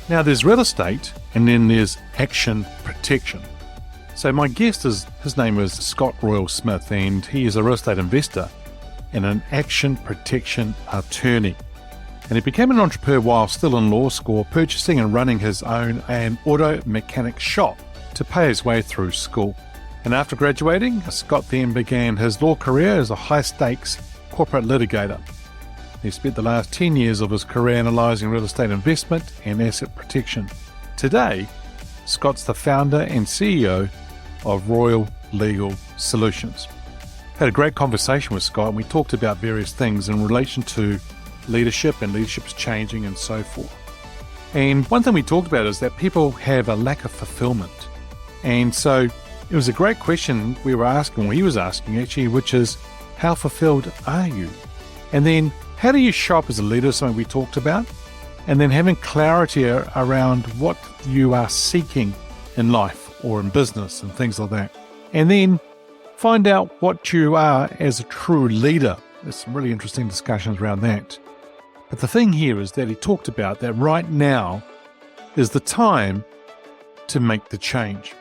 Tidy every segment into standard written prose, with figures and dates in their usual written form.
Now there's real estate and then there's action protection. So my guest his name is Scott Royal Smith, and he is a real estate investor and an action protection attorney. And he became an entrepreneur while still in law school, purchasing and running his own an auto mechanic shop to pay his way through school. And after graduating, Scott then began his law career as a high-stakes corporate litigator. He spent the last 10 years of his career analysing real estate investment and asset protection. Today, Scott's the founder and CEO of Royal Legal Solutions. Had a great conversation with Scott, and we talked about various things in relation to leadership and leadership's changing and so forth. And one thing we talked about is that people have a lack of fulfillment. And so it was a great question we were asking, or he was asking actually, which is, how fulfilled are you? And then, how do you show up as a leader, something we talked about? And then having clarity around what you are seeking in life or in business and things like that. And then find out what you are as a true leader. There's some really interesting discussions around that. But the thing here is that he talked about that right now is the time to make the change.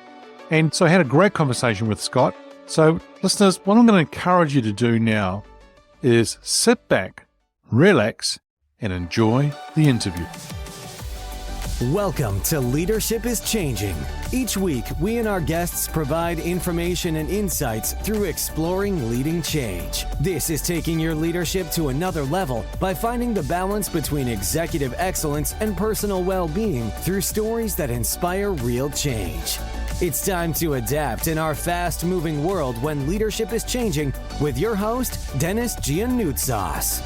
And so I had a great conversation with Scott. So listeners, what I'm going to encourage you to do now is sit back, relax, and enjoy the interview. Welcome to Leadership is Changing. Each week, we and our guests provide information and insights through exploring leading change. This is taking your leadership to another level by finding the balance between executive excellence and personal well-being through stories that inspire real change. It's time to adapt in our fast-moving world when leadership is changing with your host, Dennis Giannoutsas.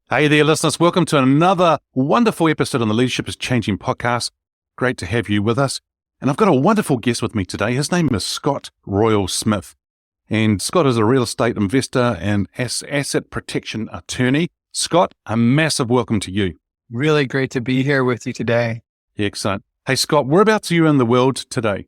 Hey there, listeners. Welcome to another wonderful episode on the Leadership is Changing podcast. Great to have you with us. And I've got a wonderful guest with me today. His name is Scott Royal Smith. And Scott is a real estate investor and asset protection attorney. Scott, a massive welcome to you. Really great to be here with you today. Excellent. Hey, Scott, whereabouts are you in the world today?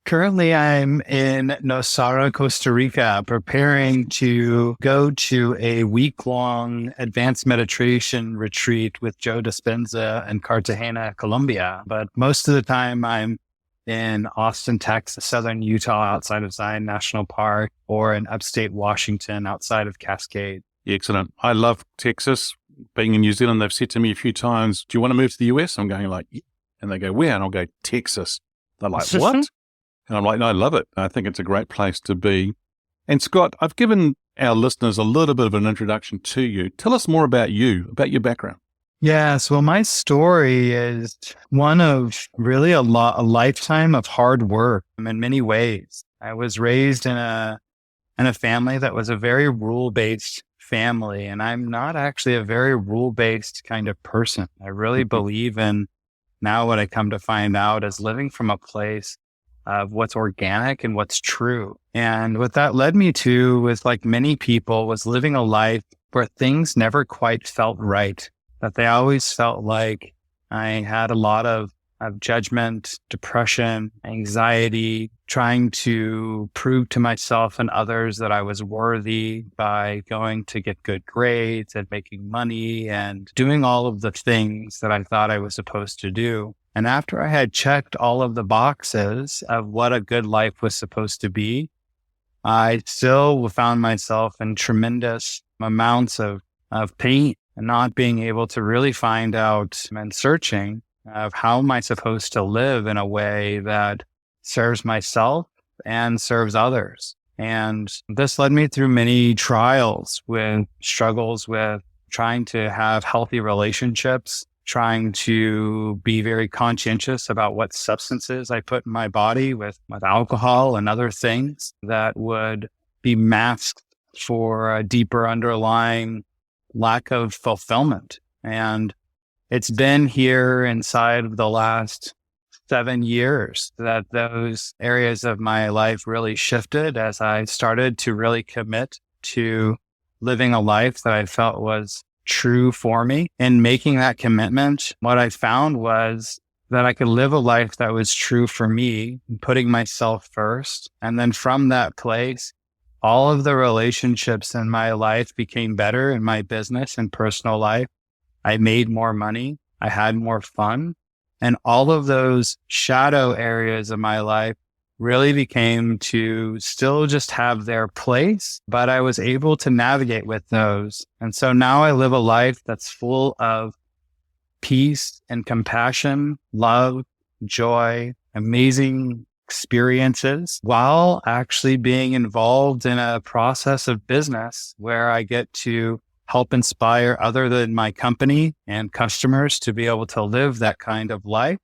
Currently, I'm in Nosara, Costa Rica, preparing to go to a week-long advanced meditation retreat with Joe Dispenza in Cartagena, Colombia. But most of the time, I'm in Austin, Texas, southern Utah, outside of Zion National Park, or in upstate Washington, outside of Cascade. Excellent. I love Texas. Being in New Zealand, they've said to me a few times, do you want to move to the US? I'm going like, yeah. And they go, where? And I'll go, Texas. They're like, what? And I'm like, no, I love it. I think it's a great place to be. And Scott, I've given our listeners a little bit of an introduction to you. Tell us more about you, about your background. Yes, well, my story is one of really a lifetime of hard work in many ways. I was raised in a family that was a very rule-based family, and I'm not actually a very rule-based kind of person. I really believe in, now what I come to find out, is living from a place of what's organic and what's true. And what that led me to, was like many people, was living a life where things never quite felt right, that they always felt like I had a lot of judgment, depression, anxiety, trying to prove to myself and others that I was worthy by going to get good grades and making money and doing all of the things that I thought I was supposed to do. And after I had checked all of the boxes of what a good life was supposed to be, I still found myself in tremendous amounts of pain and not being able to really find out, and searching of how am I supposed to live in a way that serves myself and serves others. And this led me through many trials with struggles with trying to have healthy relationships, trying to be very conscientious about what substances I put in my body with alcohol and other things that would be masked for a deeper underlying lack of fulfillment. And it's been here inside of the last 7 years that those areas of my life really shifted as I started to really commit to living a life that I felt was true for me. In making that commitment, what I found was that I could live a life that was true for me, putting myself first. And then from that place, all of the relationships in my life became better in my business and personal life. I made more money. I had more fun. And all of those shadow areas of my life really became to still just have their place, but I was able to navigate with those. And so now I live a life that's full of peace and compassion, love, joy, amazing experiences, while actually being involved in a process of business where I get to help inspire other than my company and customers to be able to live that kind of life.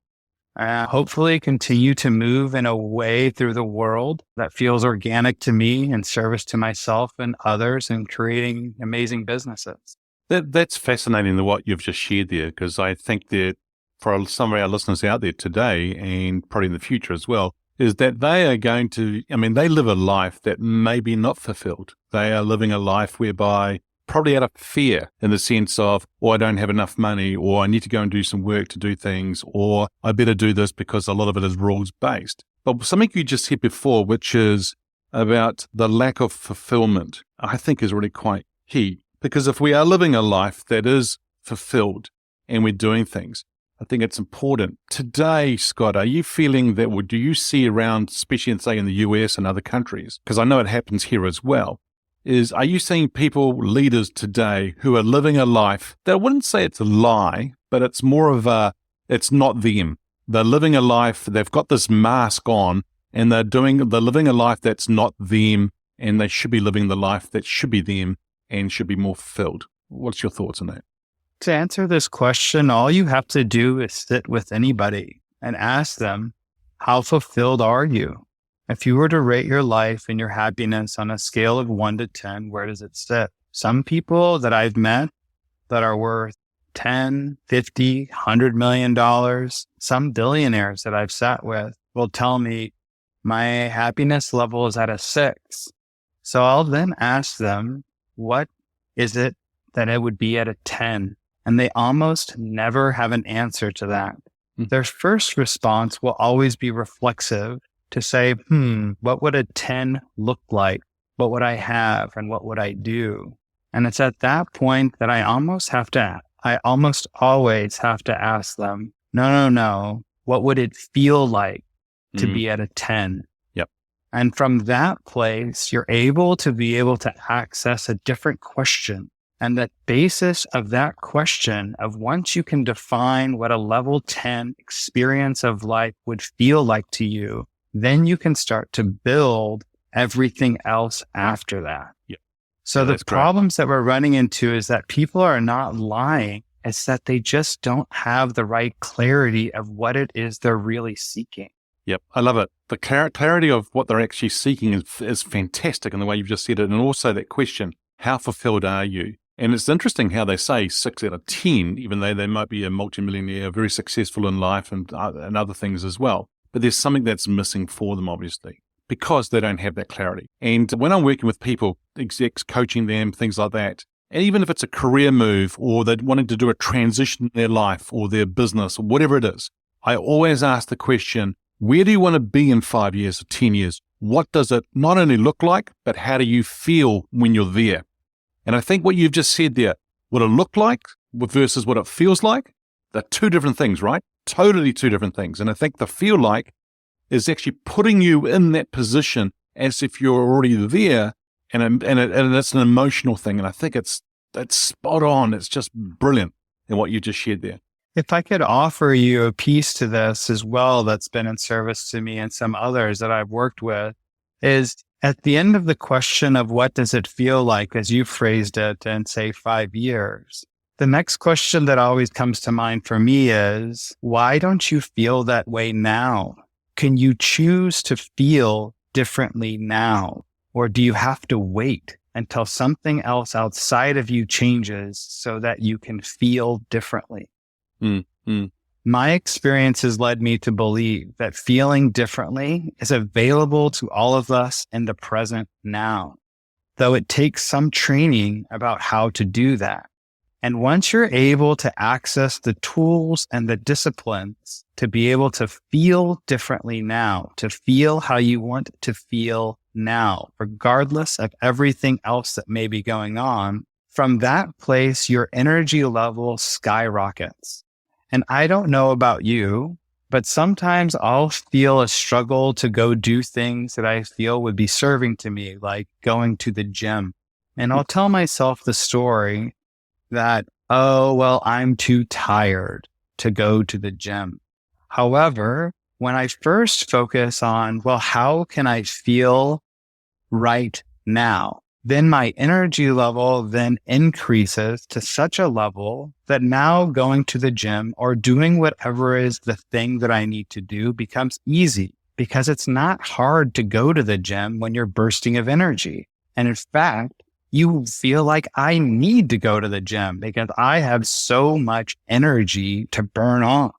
Hopefully continue to move in a way through the world that feels organic to me and service to myself and others, and creating amazing businesses. That's fascinating, what you've just shared there, because I think that for some of our listeners out there today, and probably in the future as well, is that they are going to, they live a life that may be not fulfilled. They are living a life whereby, probably out of fear, in the sense of, I don't have enough money, or I need to go and do some work to do things, or I better do this because a lot of it is rules based. But something you just said before, which is about the lack of fulfillment, I think is really quite key. Because if we are living a life that is fulfilled and we're doing things, I think it's important. Today, Scott, are you feeling that, or do you see around, especially say in the US and other countries, because I know it happens here as well, are you seeing people, leaders today, who are living a life that I wouldn't say it's a lie, but it's more of it's not them. They're living a life, they've got this mask on, and they're living a life that's not them, and they should be living the life that should be them and should be more fulfilled. What's your thoughts on that? To answer this question, all you have to do is sit with anybody and ask them, how fulfilled are you? If you were to rate your life and your happiness on a scale of 1 to 10, where does it sit? Some people that I've met that are worth 10, 50, $100 million, some billionaires that I've sat with will tell me my happiness level is at a 6. So I'll then ask them, what is it that it would be at a 10? And they almost never have an answer to that. Their first response will always be reflexive, to say, what would a 10 look like? What would I have? And what would I do? And it's at that point that I almost always have to ask them, no. What would it feel like to be at a 10? Yep. And from that place, you're able to access a different question. And the basis of that question, of once you can define what a level 10 experience of life would feel like to you, then you can start to build everything else after that. Yep. So the problems that we're running into is that people are not lying. It's that they just don't have the right clarity of what it is they're really seeking. Yep. I love it. The clarity of what they're actually seeking is fantastic in the way you've just said it. And also that question, how fulfilled are you? And it's interesting how they say 6 out of 10, even though they might be a multimillionaire, very successful in life and other things as well. But there's something that's missing for them, obviously, because they don't have that clarity. And when I'm working with people, execs, coaching them, things like that, and even if it's a career move or they're wanting to do a transition in their life or their business or whatever it is, I always ask the question, where do you want to be in 5 years or 10 years? What does it not only look like, but how do you feel when you're there? And I think what you've just said there, what it looked like versus what it feels like, they're two different things, right? Totally two different things. And I think the feel like is actually putting you in that position as if you're already there, and it's an emotional thing. And I think it's spot on. It's just brilliant in what you just shared there. If I could offer you a piece to this as well that's been in service to me and some others that I've worked with, is at the end of the question of what does it feel like, as you phrased it, in say 5 years, the next question that always comes to mind for me is, why don't you feel that way now? Can you choose to feel differently now? Or do you have to wait until something else outside of you changes so that you can feel differently? My experience has led me to believe that feeling differently is available to all of us in the present now, though it takes some training about how to do that. And once you're able to access the tools and the disciplines to be able to feel differently now, to feel how you want to feel now, regardless of everything else that may be going on, from that place, your energy level skyrockets. And I don't know about you, but sometimes I'll feel a struggle to go do things that I feel would be serving to me, like going to the gym. And I'll tell myself the story that, oh, well, I'm too tired to go to the gym. However, when I first focus on, well, how can I feel right now? Then my energy level then increases to such a level that now going to the gym or doing whatever is the thing that I need to do becomes easy, because it's not hard to go to the gym when you're bursting of energy. And in fact, you feel like I need to go to the gym because I have so much energy to burn off.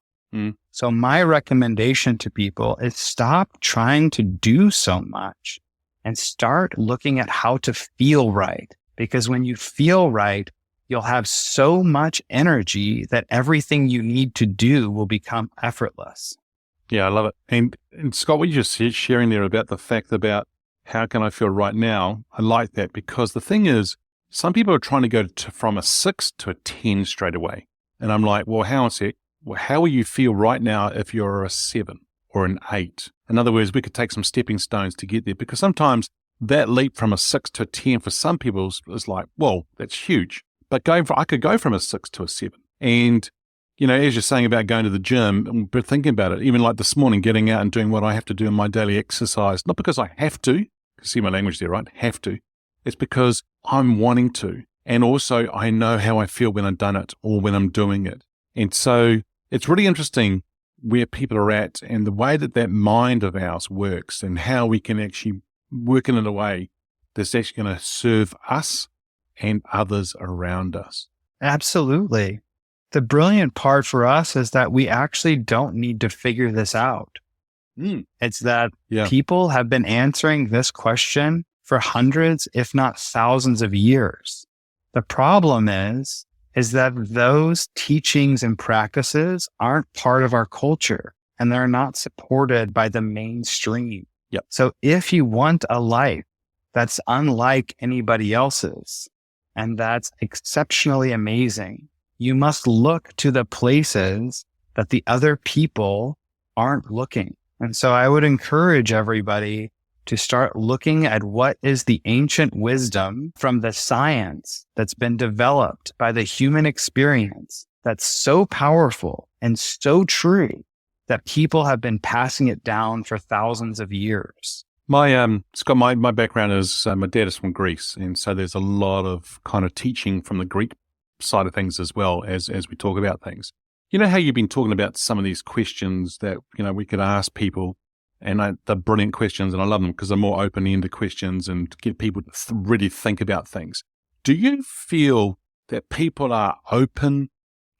So my recommendation to people is stop trying to do so much and start looking at how to feel right. Because when you feel right, you'll have so much energy that everything you need to do will become effortless. Yeah, I love it. And Scott, what you just said, sharing there about the fact about how can I feel right now, I like that, because the thing is, some people are trying to go from a 6 to a 10 straight away. And I'm like, well, hang on a sec. Well, how will you feel right now if you're a 7 or an 8? In other words, we could take some stepping stones to get there, because sometimes that leap from a 6 to a 10 for some people is like, well, that's huge. But I could go from a 6 to a 7. And, you know, as you're saying about going to the gym, but thinking about it, even like this morning, getting out and doing what I have to do in my daily exercise, not because I have to, see my language there, right? Have to. It's because I'm wanting to. And also I know how I feel when I've done it or when I'm doing it. And so it's really interesting where people are at and the way that mind of ours works and how we can actually work in a way that's actually going to serve us and others around us. Absolutely. The brilliant part for us is that we actually don't need to figure this out. It's that people have been answering this question for hundreds, if not thousands of years. The problem is that those teachings and practices aren't part of our culture and they're not supported by the mainstream. Yep. So if you want a life that's unlike anybody else's and that's exceptionally amazing, you must look to the places that the other people aren't looking. And so I would encourage everybody to start looking at what is the ancient wisdom from the science that's been developed by the human experience that's so powerful and so true that people have been passing it down for thousands of years. Scott, my background is, my dad is from Greece. And so there's a lot of kind of teaching from the Greek side of things as well as we talk about things. You know how you've been talking about some of these questions that, you know, we could ask people, and they're brilliant questions, and I love them because they're more open-ended questions and get people to really think about things. Do you feel that people are open,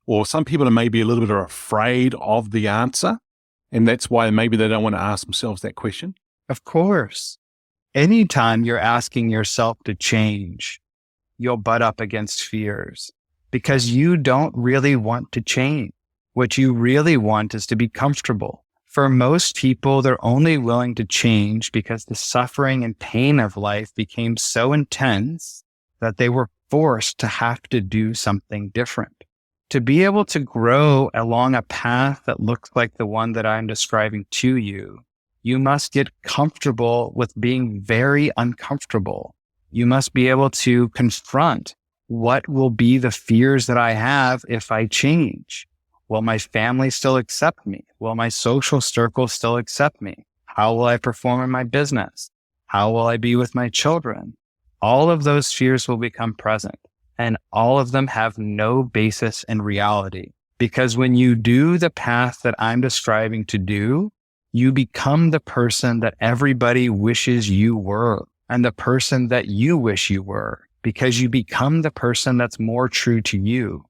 or some people are maybe a little bit afraid of the answer, and that's why maybe they don't want to ask themselves that question? Of course. Anytime you're asking yourself to change, you'll butt up against fears because you don't really want to change. What you really want is to be comfortable. For most people, they're only willing to change because the suffering and pain of life became so intense that they were forced to have to do something different. To be able to grow along a path that looks like the one that I'm describing to you, you must get comfortable with being very uncomfortable. You must be able to confront what will be the fears that I have if I change. Will my family still accept me? Will my social circle still accept me? How will I perform in my business? How will I be with my children? All of those fears will become present, and all of them have no basis in reality. Because when you do the path that I'm describing to do, you become the person that everybody wishes you were and the person that you wish you were, because you become the person that's more true to you.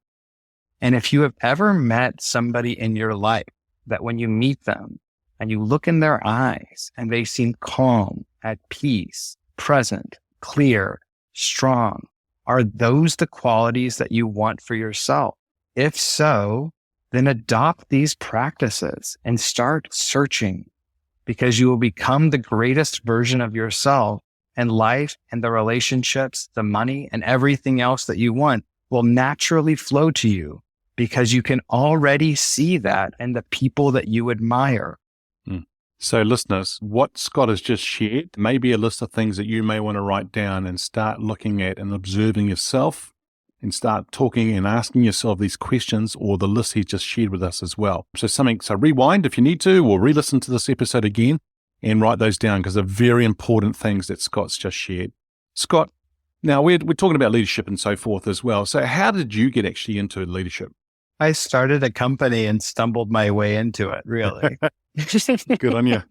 And if you have ever met somebody in your life that when you meet them and you look in their eyes and they seem calm, at peace, present, clear, strong, are those the qualities that you want for yourself? If so, then adopt these practices and start searching, because you will become the greatest version of yourself and life and the relationships, the money and everything else that you want will naturally flow to you because you can already see that in the people that you admire. So listeners, what Scott has just shared may be a list of things that you may want to write down and start looking at and observing yourself and start talking and asking yourself these questions, or the list he's just shared with us as well. So rewind if you need to, or re-listen to this episode again and write those down, because they're very important things that Scott's just shared. Scott, now we're talking about leadership and so forth as well. So how did you get actually into leadership? I started a company and stumbled my way into it, really. Good on you.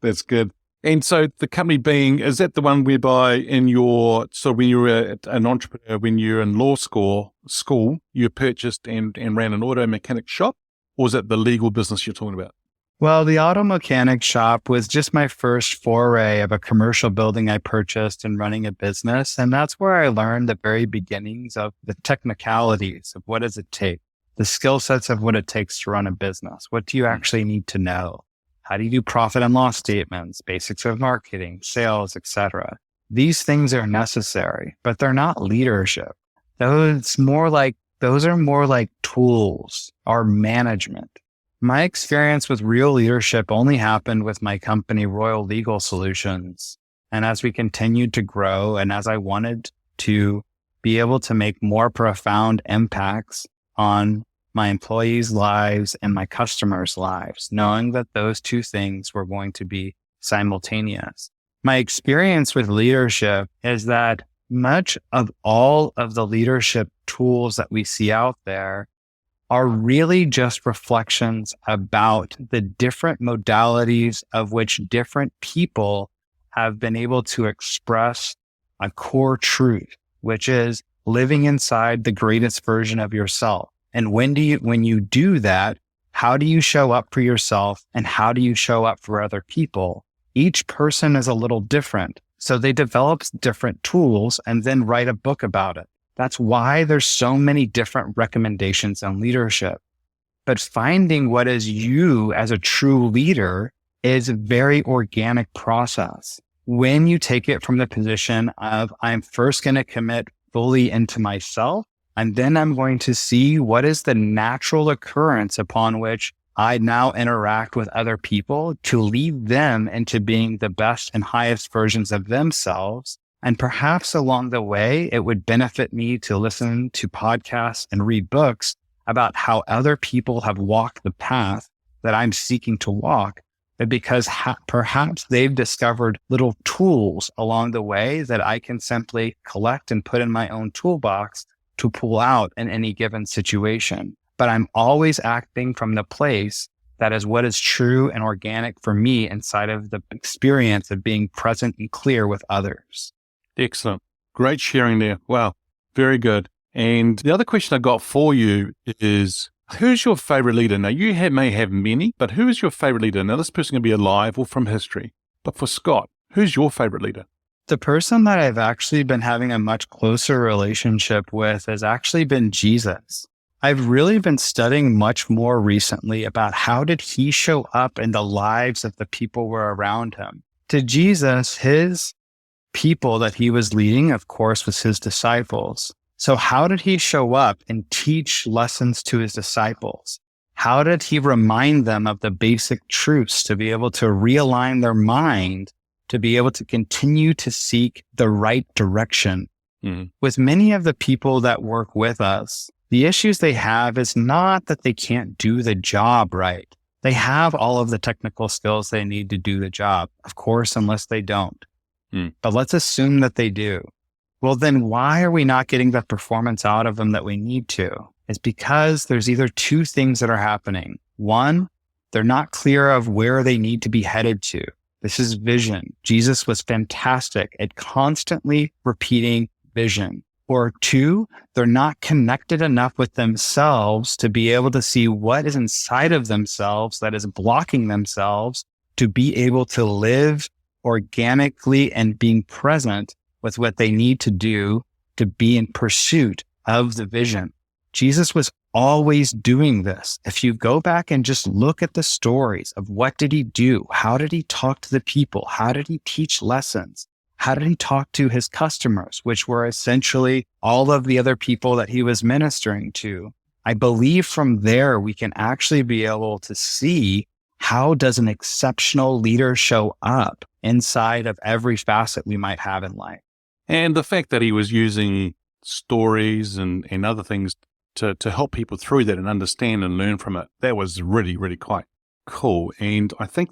That's good. And so the company being, is that the one whereby when you were an entrepreneur, when you were in law school, you purchased and ran an auto mechanic shop? Or is it the legal business you're talking about? Well, the auto mechanic shop was just my first foray of a commercial building I purchased and running a business. And that's where I learned the very beginnings of the technicalities of what does it take, the skill sets of what it takes to run a business. What do you actually need to know? How do you do profit and loss statements, basics of marketing, sales, etc.? These things are necessary, but they're not leadership. Those are more like tools or management. My experience with real leadership only happened with my company, Royal Legal Solutions. And as we continued to grow and as I wanted to be able to make more profound impacts on my employees' lives and my customers' lives, knowing that those two things were going to be simultaneous. My experience with leadership is that much of all of the leadership tools that we see out there are really just reflections about the different modalities of which different people have been able to express a core truth, which is living inside the greatest version of yourself. And when you do that, how do you show up for yourself and how do you show up for other people? Each person is a little different. So they develop different tools and then write a book about it. That's why there's so many different recommendations on leadership. But finding what is you as a true leader is a very organic process. When you take it from the position of, I'm first going to commit fully into myself, and then I'm going to see what is the natural occurrence upon which I now interact with other people to lead them into being the best and highest versions of themselves. And perhaps along the way, it would benefit me to listen to podcasts and read books about how other people have walked the path that I'm seeking to walk, but because perhaps they've discovered little tools along the way that I can simply collect and put in my own toolbox to pull out in any given situation. But I'm always acting from the place that is what is true and organic for me inside of the experience of being present and clear with others. Excellent. Great sharing there. Wow. Very good. And the other question I got for you is, who's your favorite leader? Now, may have many, but who is your favorite leader? Now, this person can be alive or from history. But for Scott, who's your favorite leader? The person that I've actually been having a much closer relationship with has actually been Jesus. I've really been studying much more recently about how did he show up in the lives of the people who were around him. To Jesus, his people that he was leading, of course, was his disciples. So how did he show up and teach lessons to his disciples? How did he remind them of the basic truths to be able to realign their mind, to be able to continue to seek the right direction? Mm-hmm. With many of the people that work with us, the issues they have is not that they can't do the job right. They have all of the technical skills they need to do the job, of course, unless they don't. But let's assume that they do. Well, then why are we not getting the performance out of them that we need to? It's because there's either two things that are happening. One, they're not clear of where they need to be headed to. This is vision. Jesus was fantastic at constantly repeating vision. Or two, they're not connected enough with themselves to be able to see what is inside of themselves that is blocking themselves to be able to live organically and being present with what they need to do to be in pursuit of the vision. Jesus was always doing this. If you go back and just look at the stories of what did he do? How did he talk to the people? How did he teach lessons? How did he talk to his customers, which were essentially all of the other people that he was ministering to? I believe from there, we can actually be able to see how does an exceptional leader show up inside of every facet we might have in life. And the fact that he was using stories and other things to help people through that and understand and learn from it, that was really, really quite cool. And I think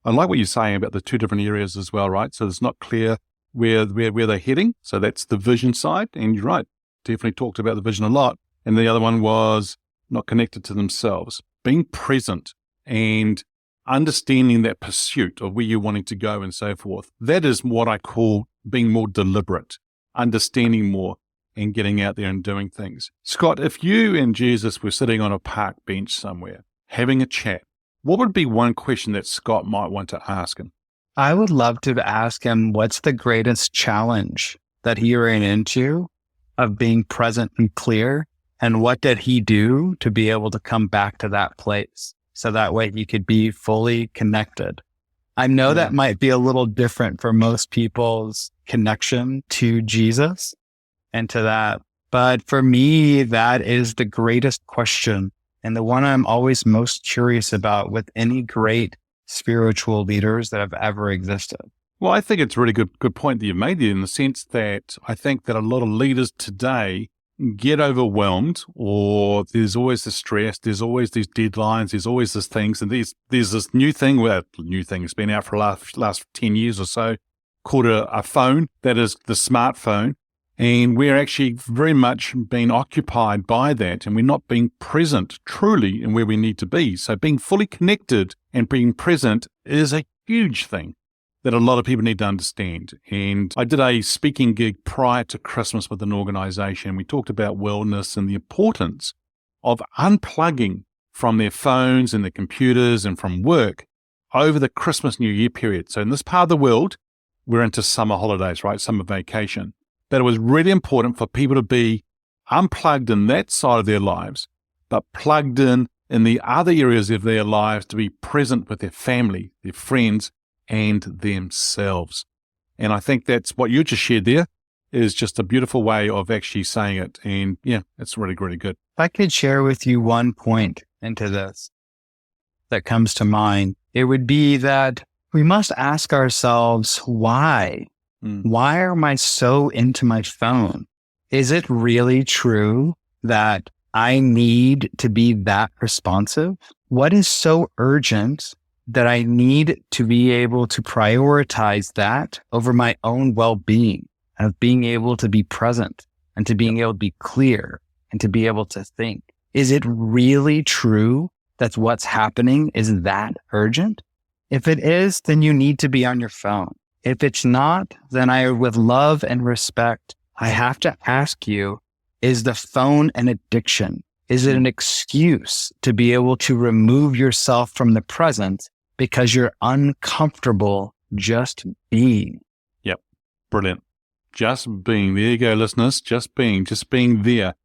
I like what you're saying about the two different areas as well, right? So it's not clear where they're heading. So that's the vision side. And you're right, definitely talked about the vision a lot. And the other one was not connected to themselves, being present and understanding that pursuit of where you're wanting to go and so forth. That is what I call being more deliberate, understanding more and getting out there and doing things. Scott, if you and Jesus were sitting on a park bench somewhere, having a chat, what would be one question that Scott might want to ask him? I would love to ask him, what's the greatest challenge that he ran into of being present and clear? And what did he do to be able to come back to that place? So that way he could be fully connected. I know that might be a little different for most people's connection to Jesus and to that. But for me, that is the greatest question and the one I'm always most curious about with any great spiritual leaders that have ever existed. Well, I think it's a really good point that you've made there, in the sense that I think that a lot of leaders today get overwhelmed, or there's always the stress, there's always these deadlines, there's always these things, and there's this new thing, it's been out for the last 10 years or so, called a phone, that is the smartphone, and we're actually very much being occupied by that, and we're not being present truly in where we need to be. So being fully connected and being present is a huge thing that a lot of people need to understand. And I did a speaking gig prior to Christmas with an organization. We talked about wellness and the importance of unplugging from their phones and their computers and from work over the Christmas New Year period. So in this part of the world, we're into summer holidays, right? Summer vacation. That it was really important for people to be unplugged in that side of their lives, but plugged in the other areas of their lives, to be present with their family, their friends, and themselves. And I think that's what you just shared there, is just a beautiful way of actually saying it. And yeah, it's really, really good. If I could share with you one point into this that comes to mind, it would be that we must ask ourselves, why? Why am I so into my phone? Is it really true that I need to be that responsive? What is so urgent that I need to be able to prioritize that over my own well-being, of being able to be present and to being able to be clear and to be able to think? Is it really true that what's happening is that urgent? If it is, then you need to be on your phone. If it's not, then with love and respect, I have to ask you, is the phone an addiction? Is it an excuse to be able to remove yourself from the present because you're uncomfortable just being? Yep. Brilliant. Just being. There you go, listeners. Just being there.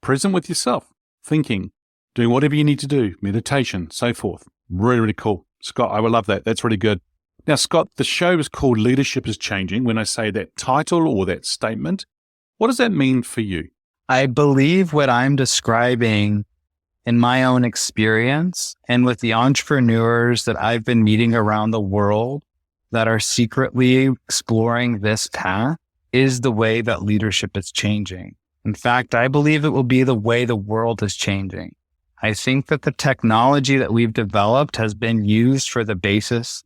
Present with yourself, thinking, doing whatever you need to do, meditation, so forth. Really, really cool. Scott, I would love that. That's really good. Now, Scott, the show is called Leadership is Changing. When I say that title or that statement, what does that mean for you? I believe what I'm describing in my own experience and with the entrepreneurs that I've been meeting around the world that are secretly exploring this path is the way that leadership is changing. In fact, I believe it will be the way the world is changing. I think that the technology that we've developed has been used for the basest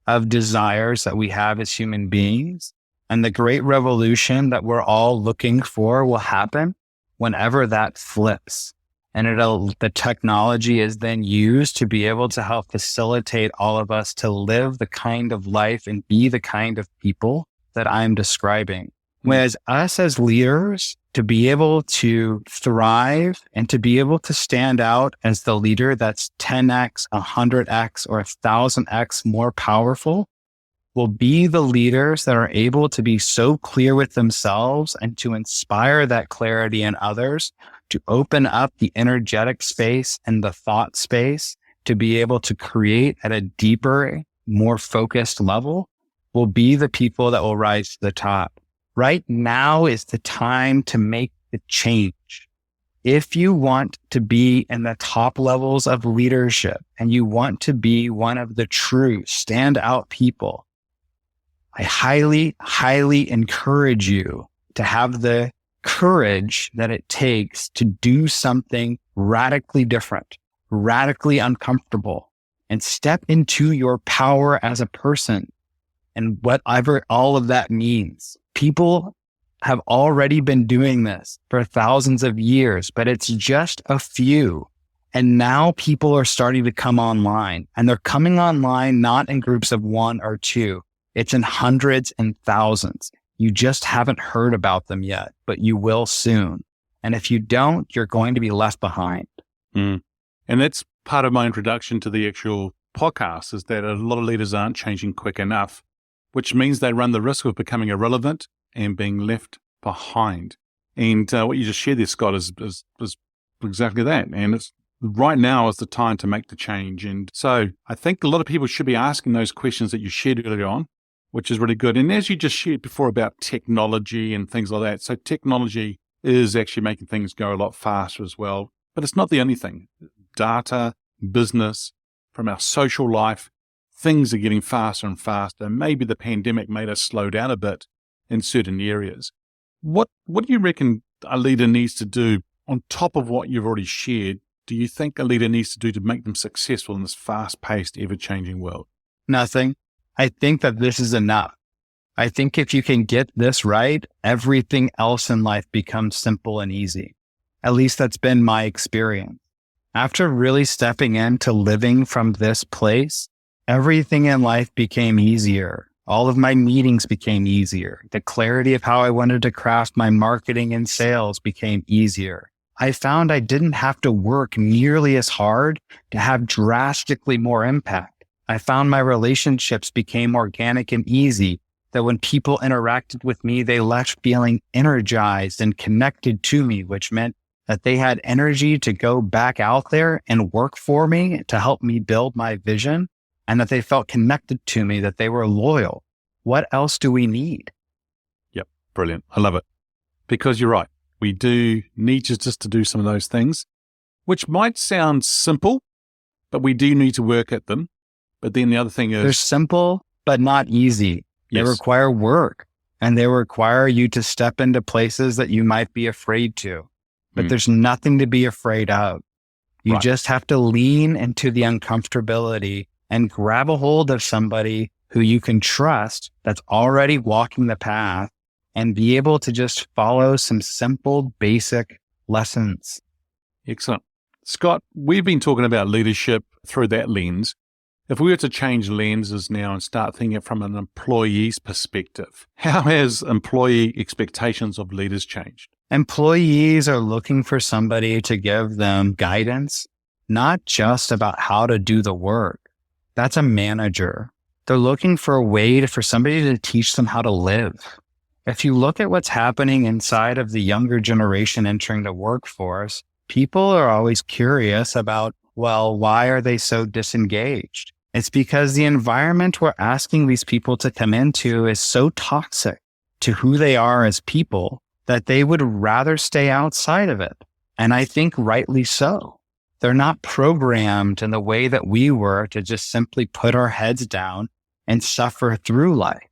of desires that we have as human beings. And the great revolution that we're all looking for will happen whenever that flips. And the technology is then used to be able to help facilitate all of us to live the kind of life and be the kind of people that I'm describing. Whereas us as leaders, to be able to thrive and to be able to stand out as the leader that's 10x, 100x, or 1,000x more powerful, will be the leaders that are able to be so clear with themselves and to inspire that clarity in others, to open up the energetic space and the thought space to be able to create at a deeper, more focused level. will be the people that will rise to the top. Right now is the time to make the change. If you want to be in the top levels of leadership and you want to be one of the true standout people, I highly, highly encourage you to have the courage that it takes to do something radically different, radically uncomfortable, and step into your power as a person and whatever all of that means. People have already been doing this for thousands of years, but it's just a few. And now people are starting to come online, and they're coming online not in groups of one or two. It's in hundreds and thousands. You just haven't heard about them yet, but you will soon. And if you don't, you're going to be left behind. And that's part of my introduction to the actual podcast, is that a lot of leaders aren't changing quick enough, which means they run the risk of becoming irrelevant and being left behind. And what you just shared there, Scott, is exactly that. And it's right now is the time to make the change. And so I think a lot of people should be asking those questions that you shared earlier on, which is really good. And as you just shared before about technology and things like that, so technology is actually making things go a lot faster as well. But it's not the only thing. Data, business, from our social life, things are getting faster and faster. Maybe the pandemic made us slow down a bit in certain areas. What do you reckon a leader needs to do on top of what you've already shared? Do you think a leader needs to do to make them successful in this fast-paced, ever-changing world? Nothing. I think that this is enough. I think if you can get this right, everything else in life becomes simple and easy. At least that's been my experience. After really stepping into living from this place, everything in life became easier. All of my meetings became easier. The clarity of how I wanted to craft my marketing and sales became easier. I found I didn't have to work nearly as hard to have drastically more impact. I found my relationships became organic and easy, that when people interacted with me, they left feeling energized and connected to me, which meant that they had energy to go back out there and work for me to help me build my vision, and that they felt connected to me, that they were loyal. What else do we need? Yep. Brilliant. I love it. Because you're right. We do need just to do some of those things, which might sound simple, but we do need to work at them. But then the other thing is, they're simple, but not easy. They require work, and they require you to step into places that you might be afraid to. But there's nothing to be afraid of. You just have to lean into the uncomfortability and grab a hold of somebody who you can trust that's already walking the path, and be able to just follow some simple, basic lessons. Excellent. Scott, we've been talking about leadership through that lens. If we were to change lenses now and start thinking it from an employee's perspective, how has employee expectations of leaders changed? Employees are looking for somebody to give them guidance, not just about how to do the work. That's a manager. They're looking for a way for somebody to teach them how to live. If you look at what's happening inside of the younger generation entering the workforce, people are always curious about, well, why are they so disengaged? It's because the environment we're asking these people to come into is so toxic to who they are as people that they would rather stay outside of it. And I think rightly so. They're not programmed in the way that we were to just simply put our heads down and suffer through life.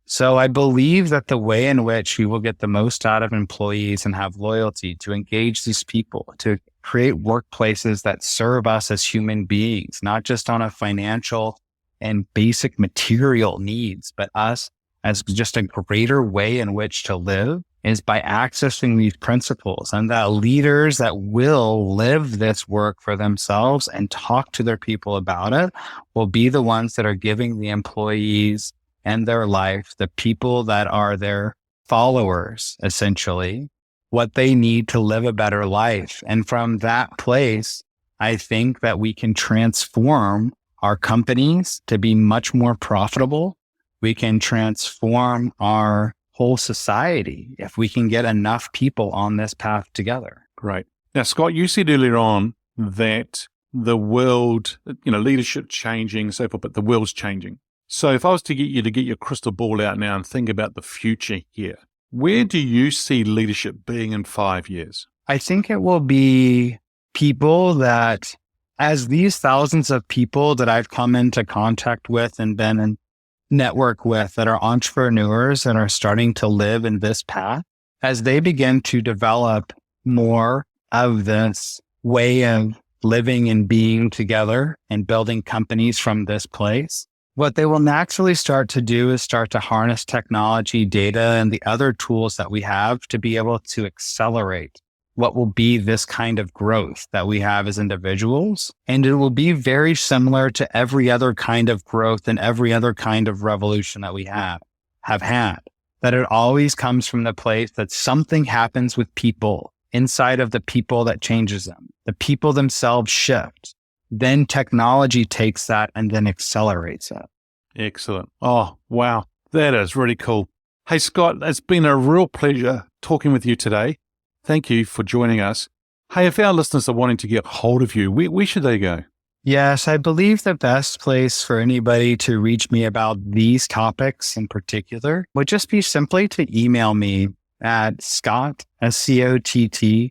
So I believe that the way in which we will get the most out of employees and have loyalty to engage these people, to create workplaces that serve us as human beings, not just on a financial and basic material needs, but us as just a greater way in which to live, is by accessing these principles, and that leaders that will live this work for themselves and talk to their people about it will be the ones that are giving the employees and their life, the people that are their followers, essentially, what they need to live a better life. And from that place, I think that we can transform our companies to be much more profitable. We can transform our whole society if we can get enough people on this path together. Great. Now, Scott, you said earlier on that the world, leadership changing and so forth, but the world's changing. So if I was to get you to get your crystal ball out now and think about the future here, where do you see leadership being in 5 years? I think it will be people that, as these thousands of people that I've come into contact with and been in network with that are entrepreneurs and are starting to live in this path, as they begin to develop more of this way of living and being together and building companies from this place, what they will naturally start to do is start to harness technology, data, and the other tools that we have to be able to accelerate what will be this kind of growth that we have as individuals. And it will be very similar to every other kind of growth and every other kind of revolution that we have had, that it always comes from the place that something happens with people inside of the people that changes them. The people themselves shift. Then technology takes that and then accelerates it. Excellent. Oh, wow. That is really cool. Hey, Scott, it's been a real pleasure talking with you today. Thank you for joining us. Hey, if our listeners are wanting to get hold of you, where should they go? Yes, I believe the best place for anybody to reach me about these topics in particular would just be simply to email me at Scott, SCOTT,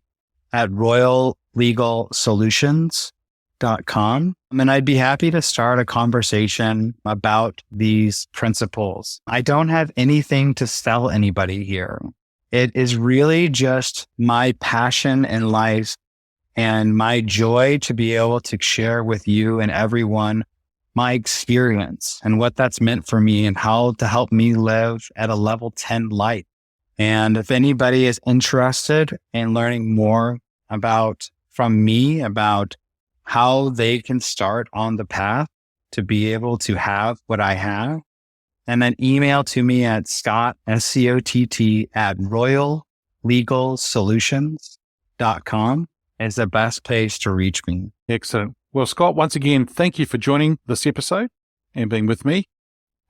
at royallegalsolutions.com. And I'd be happy to start a conversation about these principles. I don't have anything to sell anybody here. It is really just my passion in life and my joy to be able to share with you and everyone my experience and what that's meant for me and how to help me live at a level 10 life. And if anybody is interested in learning more from me about how they can start on the path to be able to have what I have, and then email to me at Scott, SCOTT, at royallegalsolutions.com is the best place to reach me. Excellent. Well, Scott, once again, thank you for joining this episode and being with me.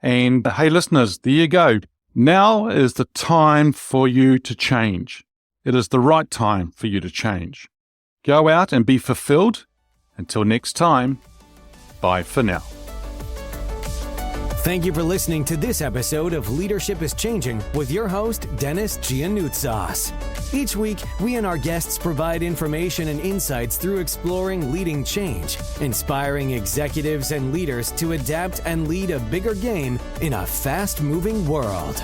And hey, listeners, there you go. Now is the time for you to change. It is the right time for you to change. Go out and be fulfilled. Until next time, bye for now. Thank you for listening to this episode of Leadership is Changing with your host, Dennis Giannoutsas. Each week, we and our guests provide information and insights through exploring leading change, inspiring executives and leaders to adapt and lead a bigger game in a fast-moving world.